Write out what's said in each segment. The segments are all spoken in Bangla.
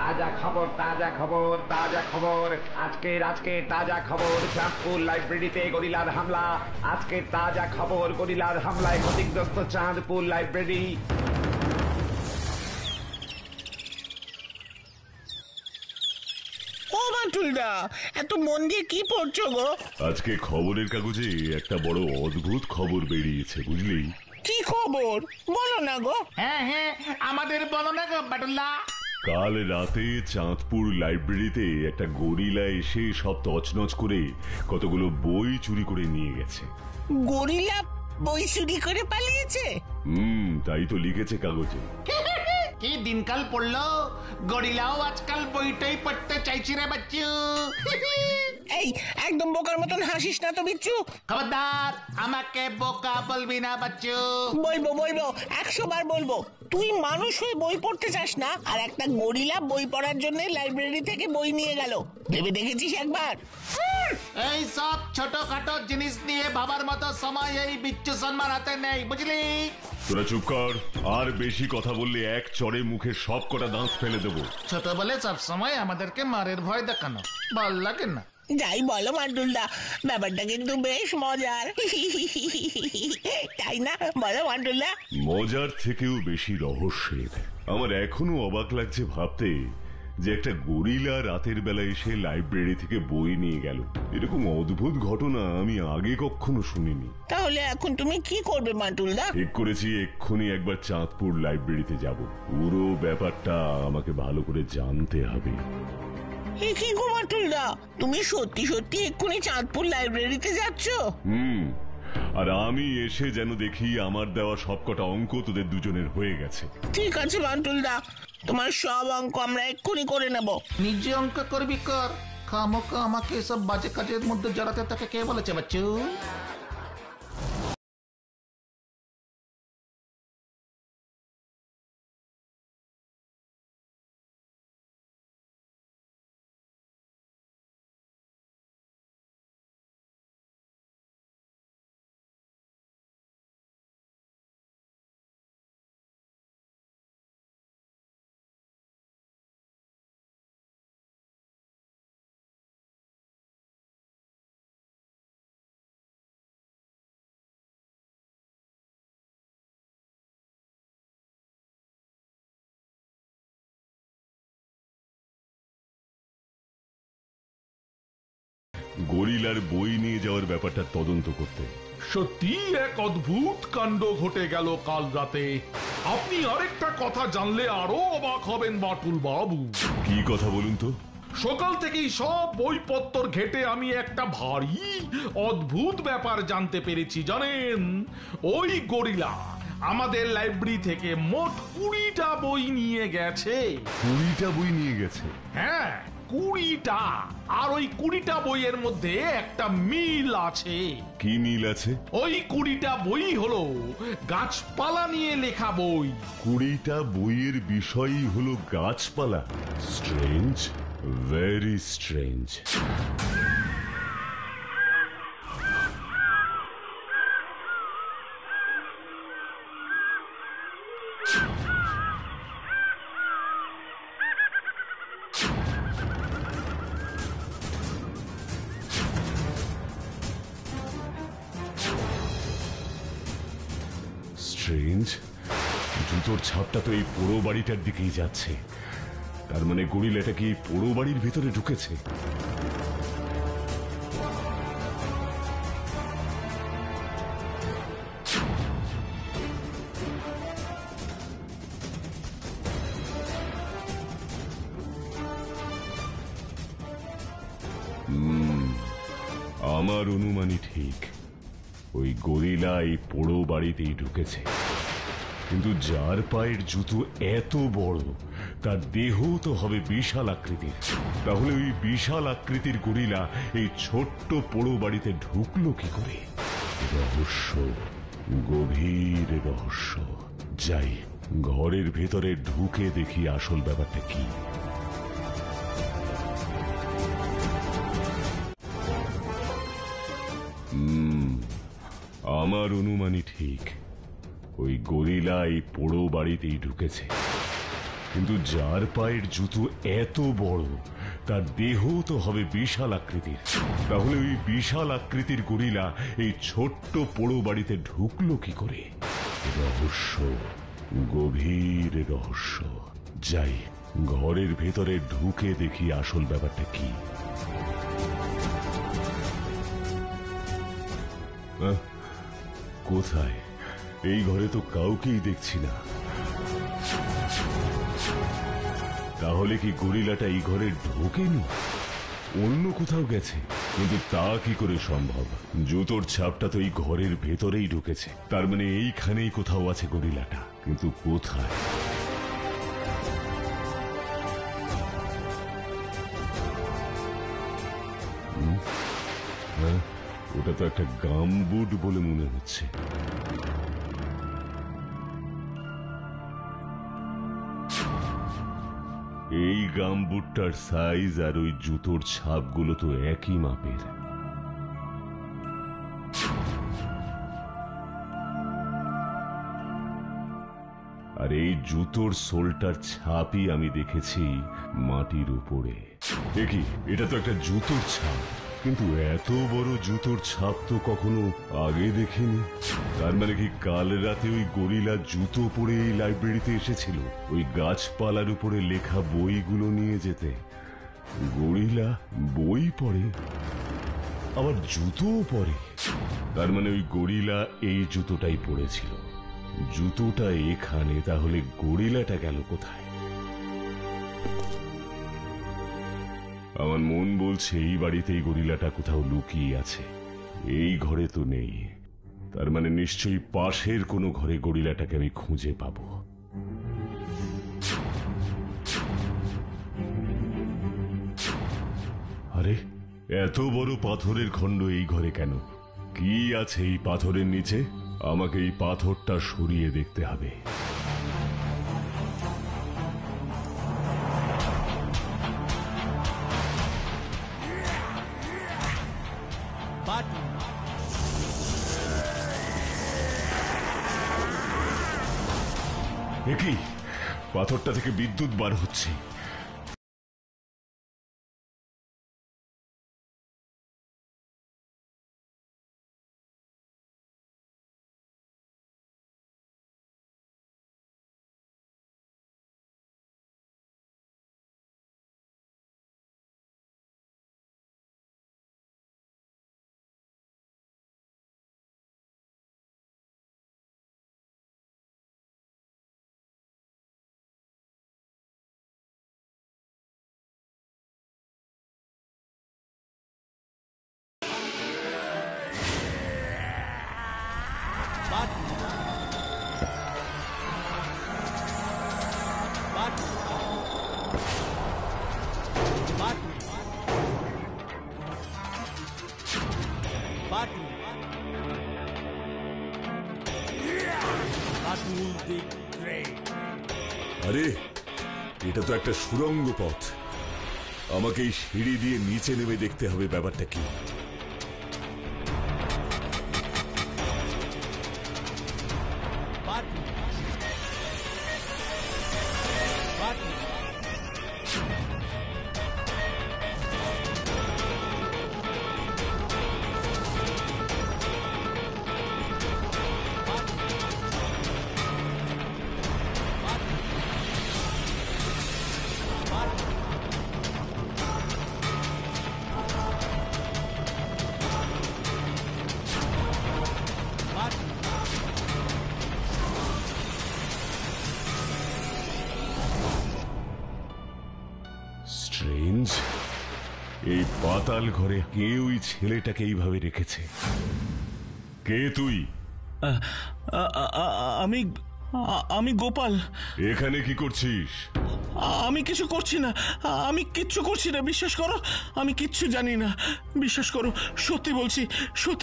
ताजा खबर ताजा खबर ताजा खबर আজকের তাজা খবর চাঁদপুর লাইব্রেরিতে গরিলার হামলা আজকের তাজা খবর গরিলার হামলায় ক্ষতিগ্রস্ত চাঁদপুর লাইব্রেরি। ও বাটুলদা, এত মন দিয়ে কি পড়ছো গো? আজকে খবরের কাগজে একটা বড় অদ্ভুত খবর বেরিয়েছে, বুঝলি? কি খবর বলো না গো? হ্যাঁ হ্যাঁ, আমাদের বলো না গো বাটুল্লা। কাল রাতে চাঁদপুর লাইব্রেরিতে একটা গরিলা এসে সব তছনছ করে কতগুলো বই চুরি করে নিয়ে গেছে। গরিলা বই চুরি করে পালিয়েছে? তাই তো লিখেছে কাগজে। কি দিনকাল পড়লো, গরিলাও আজকাল বইটাই পড়তে চাইছি রে বাচ্চু। এই একদম বোকার মতন হাসিস না তো বিচ্ছু। খবরদার, আমাকে বোকা বলবি না বাচ্চু। বলবো 100 বার বলবো। তুই মানুষ হয়ে বই পড়তে চাস না, আর একটা গরিলা বই পড়ার জন্য লাইব্রেরি থেকে বই নিয়ে গেল। ভেবে দেখেছিস একবার? এই সব ছোটখাটো জিনিস নিয়ে ভাবার মতো সময় এই বিচ্ছু সম্মান হাতে নেই, বুঝলি? তোরা চুপ কর, আর বেশি কথা বললে এক চড়ে মুখে সব কটা দাঁত ফেলে দেবো। ছোট বলে সব সময় আমাদেরকে মারের ভয় দেখানো ভাল লাগে না। যাই বলো মান্টুলদা, ব্যাপারটা কিন্তু বেশ মজার, তাই না? বলো মান্টুলদা। মজার থেকেও বেশি রহস্যের। আমার এখনো অবাক লাগছে ভাবতে যে একটা গরিলা রাতের বেলা এসে লাইব্রেরি থেকে বই নিয়ে গেল। এরকম অদ্ভুত ঘটনা আমি আগে কখনো শুনিনি। তাহলে এখন তুমি কি করবে মান্টুলদা? ঠিক করেছি, এক্ষুনি একবার চাঁদপুর লাইব্রেরিতে যাব। পুরো ব্যাপারটা আমাকে ভালো করে জানতে হবে। কি গো মান্টুলদা, তুমি সত্যি সত্যি এক্ষুনি চাঁদপুর লাইব্রেরিতে যাচ্ছ? আর আমি এসে যেন দেখি আমার দেওয়া সবকটা অঙ্ক তোদের দুজনের হয়ে গেছে। ঠিক আছে মান্টুলদা, তোমার সব অঙ্ক আমরা এক্ষুনি করে নেব। নিজে অঙ্ক করবি কর, খামোকা আমাকে এসব বাজে কাজের মধ্যে জড়াতে তাকে কে বলেছে বাচ্চু? গরিলার বই নিয়ে যাওয়ার ব্যাপারটা তদন্ত করতে। সত্যি এক অদ্ভুত কাণ্ড ঘটে গেল কাল রাতে। আপনি আরেকটা কথা জানলে আরো অবাক হবেন বাটুল বাবু। কি কথা বলুন তো? সকাল থেকেই সব বইপত্র ঘেটে আমি একটা ভারী অদ্ভুত ব্যাপার জানতে পেরেছি, জানেন? ওই গরিলা আমাদের লাইব্রেরি থেকে মোট 20টা বই নিয়ে গেছে। 20টা বই নিয়ে গেছে? হ্যাঁ, 20টা। আর ওই 20টা বইয়ের মধ্যে একটা মিল আছে। কি মিল আছে? ওই 20টা বই হলো গাছপালা নিয়ে লেখা বই। 20টা বইয়ের বিষয়ই হলো গাছপালা। Strange, very strange. স্ট্রেঞ্জ, জুতোর ছাপটা তো এই পোড়ো বাড়িটার দিকেই যাচ্ছে। তার মানে গরিলাটা কি পোড়ো বাড়ির ভিতরে ঢুকেছে? আমার অনুমানই ঠিক, ওই গরিলা এই পোড়ো বাড়িতেই ঢুকেছে। কিন্তু যার পায়ের জুতো এত বড়, তার দেহ তো হবে বিশাল আকৃতির। তাহলে ওই বিশাল আকৃতির গরিলা এই ছোট্ট পোড়ো বাড়িতে ঢুকলো কি করে? রহস্য, গভীর রহস্য। যাই, ঘরের ভেতরে ঢুকে দেখি আসল ব্যাপারটা কি। আমার অনুমানই ঠিক, ওই গরিলা এই পোড়ো বাড়িতেই ঢুকেছে। কিন্তু যার পায়ের জুতো এত বড় তার দেহ তো হবে বিশাল আকৃতির। তাহলে ওই বিশাল আকৃতির গরিলা এই ছোট্ট পোড়ো বাড়িতে ঢুকলো কি করে? রহস্য, গভীর রহস্য। যাই, ঘরের ভেতরে ঢুকে দেখি আসল ব্যাপারটা কি। কোথায়? এই ঘরে তো কাউকেই দেখছি না। তাহলে কি গরিলাটা এই ঘরে ঢোকেনি, অন্য কোথাও গেছে? কিন্তু তা কি করে সম্ভব? জুতোর ছাপটা তো এই ঘরের ভেতরেই ঢুকেছে, তার মানে এইখানেই কোথাও আছে গরিলাটা। কিন্তু কোথায়? ওটা তো একটা গামবুট বলে মনে হচ্ছে। এই গামবুটটার সাইজ আর ওই জুতোর ছাপগুলো তো একই মাপের। আর এই জুতোর সোলটার ছাপই আমি দেখেছি মাটির উপরে। দেখি, এটা তো একটা জুতোর ছাপ, কিন্তু এত বড় জুতোর ছাপ তো কখনো আগে দেখিনি। তার মানে কি কাল রাতে ওই গরিলা জুতো পরে এই লাইব্রেরিতে এসেছিল ওই গাছপালার উপরে লেখা বইগুলো নিয়ে যেতে? গরিলা বই পড়ে, আবার জুতোও পরে। তার মানে ওই গরিলা এই জুতোটাই পড়েছিল। জুতোটা এখানে, তাহলে গরিলাটা গেল কোথায়? আমার মন বলছে এই বাড়িতেই গরিলাটা কোথাও লুকিয়ে আছে। এই ঘরে তো নেই, তার মানে নিশ্চয়ই পাশের কোনো ঘরে গরিলাটাকে আমি খুঁজে পাবো। আরে, এত বড় পাথরের খণ্ড এই ঘরে কেন? কি আছে এই পাথরের নিচে? আমাকে এই পাথরটা সরিয়ে দেখতে হবে। কি পাথরটা থেকে বিদ্যুৎ বার হচ্ছে? আরে, এটা তো একটা সুড়ঙ্গ পথ। আমাকে এই সিঁড়ি দিয়ে নিচে নেমে দেখতে হবে ব্যাপারটা কি। স্ট্রেঞ্জ, এই পাতাল ঘরে কে ওই ছেলেটাকে এইভাবে রেখেছে? কে তুই? আমি গোপাল। এখানে কি করছিস? আমি কিছু করছি না, আমি কিচ্ছু করছি না, বিশ্বাস করো। আমি কিচ্ছু জানি না, বিশ্বাস করো। সত্যি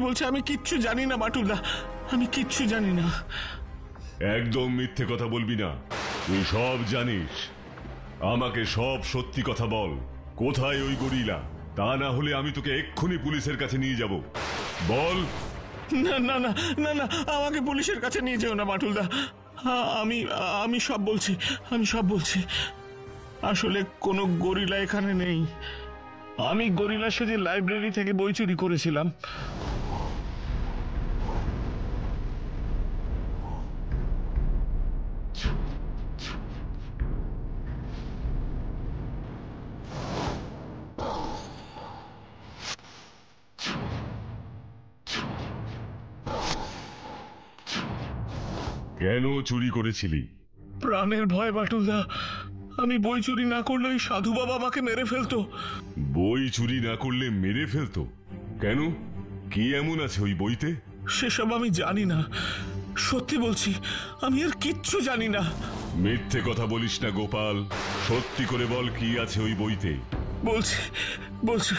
বলছি আমি কিচ্ছু জানি না বাটুলদা, আমি কিচ্ছু জানি না। একদম মিথ্যে কথা বলবি না, তুই সব জানিস। আমাকে সব সত্যি কথা বল। কোথায় ওই গরিলা? তা না হলে আমি তোকে এক্ষুনি পুলিশের কাছে নিয়ে যাব। বল। না না না না না, আমাকে পুলিশের কাছে নিয়ে যেও না বাটুলদা। আমি আমি সব বলছি, আমি সব বলছি। আসলে কোনো গরিলা এখানে নেই। আমি গরিলা সেজে লাইব্রেরি থেকে বই চুরি করেছিলাম। কেন চুরি করেছিলি? প্রাণের ভয় বাটুলদা, আমি বই চুরি না করলে ওই সাধু বাবা আমাকে মেরে ফেলতো। বই চুরি না করলে মেরে ফেলতো? কেন, কি এমন আছে ওই বইতে? সেসব আমি জানি না, সত্যি বলছি, আমি আর কিচ্ছু জানি না। মিথ্যে কথা বলিস না গোপাল, সত্যি করে বল কি আছে ওই বইতে। বলছি বলছি,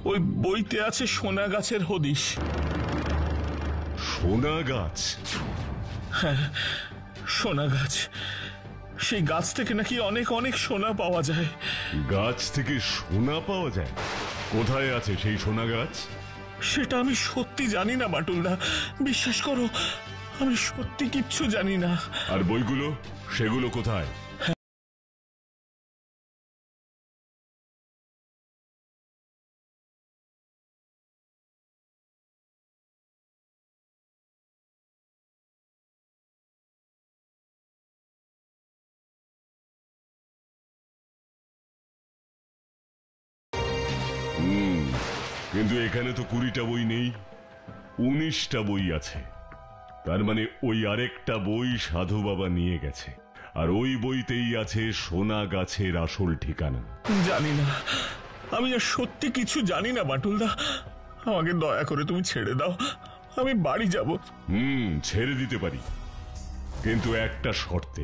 ওই বইতে আছে সোনা গাছের হদিশ। সোনা গাছ? হ্যাঁ, সোনা গাছ। সেই গাছ থেকে নাকি অনেক অনেক সোনা পাওয়া যায়। গাছ থেকে সোনা পাওয়া যায়? কোথায় আছে সেই সোনা গাছ? সেটা আমি সত্যি জানি না বাটুলদা, বিশ্বাস করো, আমি সত্যি কিচ্ছু জানি না। আর বইগুলো, সেগুলো কোথায়? কিন্তু এখানে তো 20টা বই নেই, 19টা বই আছে। তার মানে ওই আরেকটা বই সাধু বাবা নিয়ে গেছে, আর ওই বইতেই আছে সোনা গাছের আসল ঠিকানা। জানি না, আমি আর সত্যি কিছু জানি না বাটুলদা, আমাকে দয়া করে তুমি ছেড়ে দাও, আমি বাড়ি যাব। ছেড়ে দিতে পারি, কিন্তু একটা শর্তে।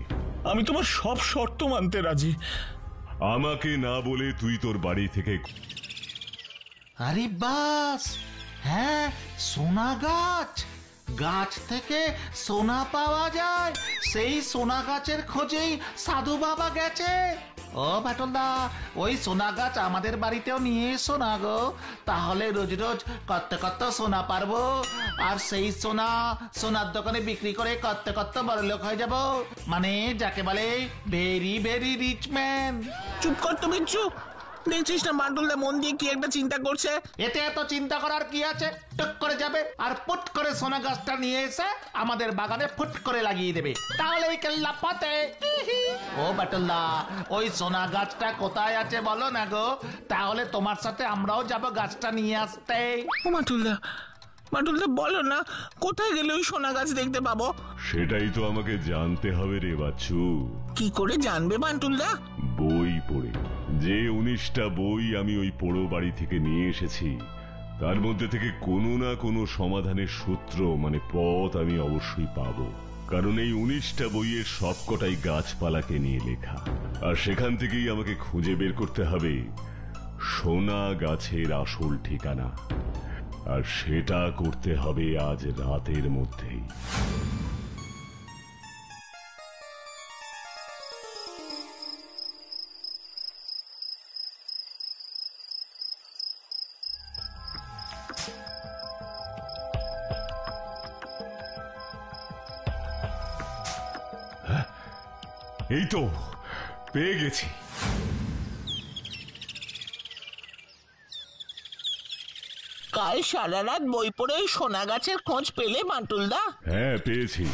আমি তোমার সব শর্ত মানতে রাজি। আমাকে না বলে তুই তোর বাড়ি থেকে। আরে বাস, হ্যাঁ, সোনা গাছ। গাছ থেকে সোনা পাওয়া যায়, সেই সোনা গাছের খোঁজেই সাধু বাবা গেছে। ও বাটুলদা, ওই সোনা গাছ আমাদের বাড়িতেও নিয়ে এসো না গো, তাহলে রোজ রোজ কত কত সোনা পারবো, আর সেই সোনা সোনার দোকানে বিক্রি করে কত কত বড় লোক হয়ে যাব, মানে যাকে বলে ভেরি ভেরি রিচ ম্যান। চুপ কর তুমি, চুপ। দেখছিস না বাটুলদা মন দিয়ে কি একটা চিন্তা করছে? এতে এত চিন্তা করার কি আছে? টুক করে যাবে আর পুট করে সোনা গাছটা নিয়ে এসে আমাদের বাগানে ফুট করে লাগিয়ে দেবে, তাহলেই কেল্লা পাতে। ও বাটুলদা, ওই সোনা গাছটা কোথায় আছে বলো না গো, তাহলে তোমার সাথে আমরাও যাব গাছটা নিয়ে আসতে। ও বাটুলদা, বাটুলদা বলো না, কোথায় গেলে ওই সোনা গাছ দেখতে পাবো? সেটাই তো আমাকে জানতে হবে রে বাচ্চু। কি করে জানবে বাটুলদা? বই পড়ে। যে 19টা বই আমি ওই পোড়ো বাড়ি থেকে নিয়ে এসেছি, তার মধ্যে থেকে কোনো না কোনো সমাধানের সূত্র মানে পথ আমি অবশ্যই পাবো। কারণ এই 19টা বইয়ের সবকটাই গাছপালাকে নিয়ে লেখা, আর সেখান থেকেই আমাকে খুঁজে বের করতে হবে সোনা গাছের আসল ঠিকানা, আর সেটা করতে হবে আজ রাতের মধ্যেই। এই তো পেয়ে গেছি। কাল সারা রাত বই পড়ে ওই সোনা গাছের খোঁজ পেলে বাটুলদা? হ্যাঁ পেয়েছি,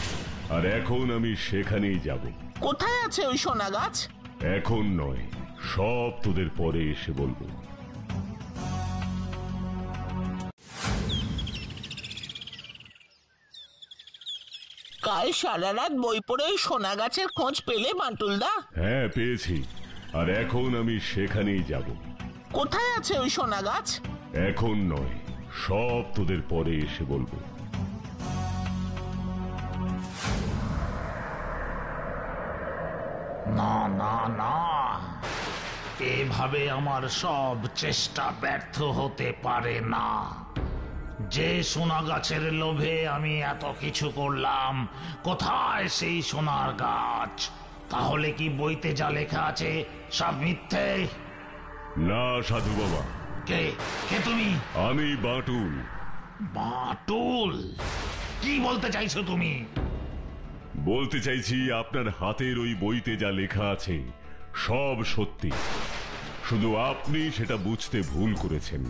আর এখন আমি সেখানেই যাব। কোথায় আছে ওই সোনা গাছ? এখন নয়, সব তোদের পরে এসে বলবো। কাল সারা রাত বই পড়ে ওই সোনা গাছের খোঁজ পেলে বাটুলদা? হ্যাঁ পেয়েছি, আর এখন আমি সেখানেই যাব। কোথায় আছে ওই সোনা গাছ? এখন নয়, সব তোদের পরে এসে বলবো। না না না, এভাবে আমার সব চেষ্টা ব্যর্থ হতে পারে না। যে সোনা গাছের লোভে আমি এত কিছু করলাম, কোথায় সেই সোনার গাছ? তাহলে কি বইতে যা লেখা আছে সব মিথ্যে? না সাধু বাবা। কে কে তুমি? আমি বাটুল, বাটুল, কি বলতে চাইছো তুমি? বলতে চাইছি আপনার হাতের ওই বইতে যা লেখা আছে সব সত্যি, শুধু আপনি সেটা বুঝতে ভুল করেছেন।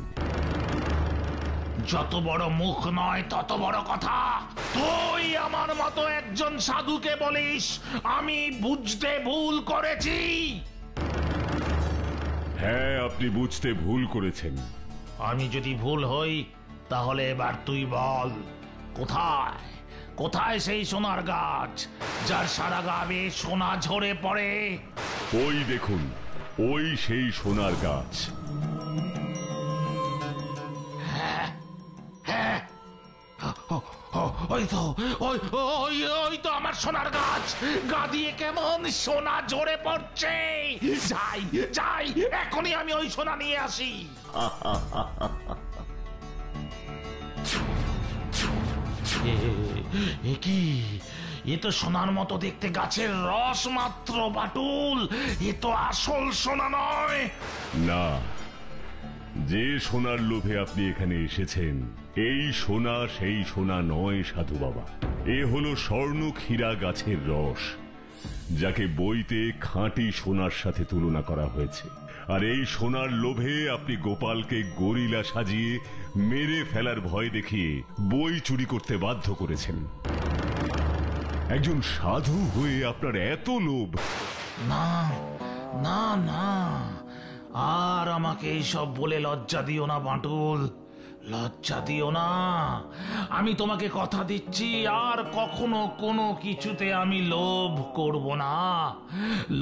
যত বড় মুখ নয় তত বড় কথা। তুই আমার মতো একজন সাধুকে বলিস আমি বুঝতে ভুল করেছি? হ্যাঁ, আপনি বুঝতে ভুল করেছেন। আমি যদি ভুল হই তাহলে এবার তুই বল, কোথায় কোথায় সেই সোনার গাছ যার সারা গা বেয়ে সোনা ঝরে পড়ে? ওই দেখুন, ওই সেই সোনার গাছ। ওই তো আমার সোনার গাছ, গা দিয়ে কেমন সোনা ঝরে পড়ছে। যাই যাই, এখনই আমি ওই সোনা নিয়ে আসি। এ কি, এ তো সোনার মতো দেখতে গাছের রস মাত্র বাটুল, এ তো আসল সোনা নয়। না, যে সোনার লোভে আপনি এখানে এসেছেন এই সোনা সেই সোনা নয় সাধু বাবা। এ হলো স্বর্ণক্ষীরা গাছের রস, যাকে বইতে খাঁটি সোনার সাথে তুলনা করা হয়েছে। আর এই সোনার লোভে আপনি গোপালকে গরিলা সাজিয়ে মেরে ফেলার ভয় দেখিয়ে বই চুরি করতে বাধ্য করেছেন। একজন সাধু হয়ে আপনার এত লোভ! না না না, আর আমাকে এইসব বলে লজ্জা দিও না বাটুল, লজ্জা দিও না। আমি তোমাকে কথা দিচ্ছি আর কখনো কোনো কিছুতে আমি লোভ করব না।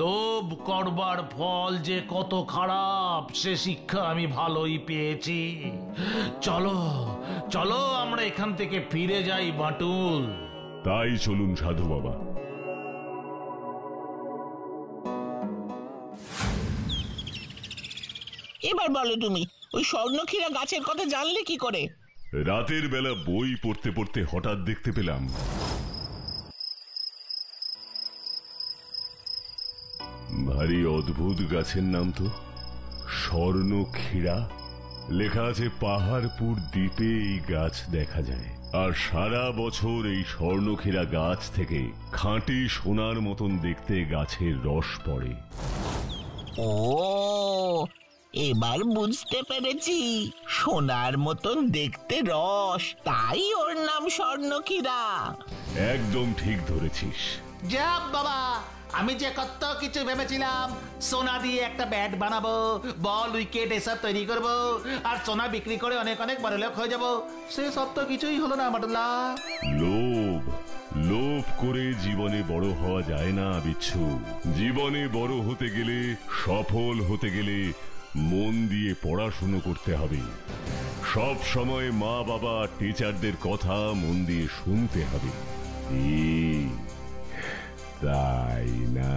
লোভ করবার ফল যে কত খারাপ সে শিক্ষা আমি ভালোই পেয়েছি। চলো চলো, আমরা এখান থেকে ফিরে যাই বাটুল। তাই চলুন সাধু বাবা। এবার বলো তুমি, ওই স্বর্ণক্ষীরা গাছের কথা জানলে কি করে? রাতের বেলা বই পড়তে পড়তে হঠাৎ দেখতে পেলাম ভারী অদ্ভুত গাছের নাম তো স্বর্ণক্ষীরা। লেখা আছে পাহাড়পুর দ্বীপে এই গাছ দেখা যায়, আর সারা বছর এই স্বর্ণক্ষীরা গাছ থেকে খাঁটি সোনার মতন দেখতে গাছের রস পড়ে। ও, এবার বুঝতে পেরেছি, সোনার মতন দেখতে রস, তাই ওর নাম স্বর্ণক্ষীরা। একদম ঠিক ধরেছিস। যাক বাবা, আমি যে কত কিছু ভেবেছিলাম, সোনা দিয়ে একটা ব্যাট বানাবো, বল উইকেট এসব তৈরি করব, আর সোনা বিক্রি করে অনেক অনেক বড়লোক হয়ে যাব, সে সব তো কিছুই হলো না বাটুল্লাহ। লোভ লোভ করে জীবনে বড় হওয়া যায় না বিচ্ছু। জীবনে বড় হতে গেলে, সফল হতে গেলে মন দিয়ে পড়াশুনো করতে হবে। সব সময় মা বাবা টিচারদের কথা মন দিয়ে শুনতে হবে, তাই না?